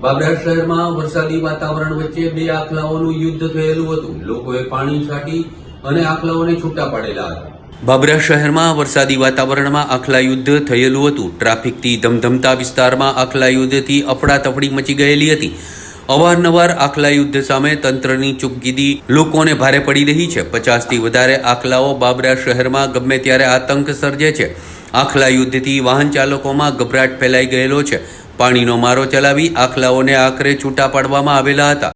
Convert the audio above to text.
બાબરા શહેરમાં વરસાદી વાતાવરણ વચ્ચે બે આખલાઓનું યુદ્ધ થયેલું હતું. લોકોએ પાણી છાંટી અને આખલાઓને છૂટા પાડેલા હતા. બાબરા શહેરમાં વરસાદી વાતાવરણમાં આખલા યુદ્ધ થયેલું હતું. ટ્રાફિકથી ધમધમતા વિસ્તારમાં આખલા યુદ્ધથી અફડાતફડી મચી ગયેલી હતી. અવારનવાર આખલા યુદ્ધ સામે તંત્રની ચૂપગીરી લોકોને ભારે પડી રહી છે. 50થી વધારે આખલાઓ બાબરા શહેરમાં ગમે ત્યારે આતંક સર્જે છે. આખલા યુદ્ધથી વાહન ચાલકોમાં ગભરાટ ફેલાઈ ગયેલો છે. પાણીનો મારો ચલાવી આખલાઓને આખરે છૂટા પાડવામાં આવેલા હતા.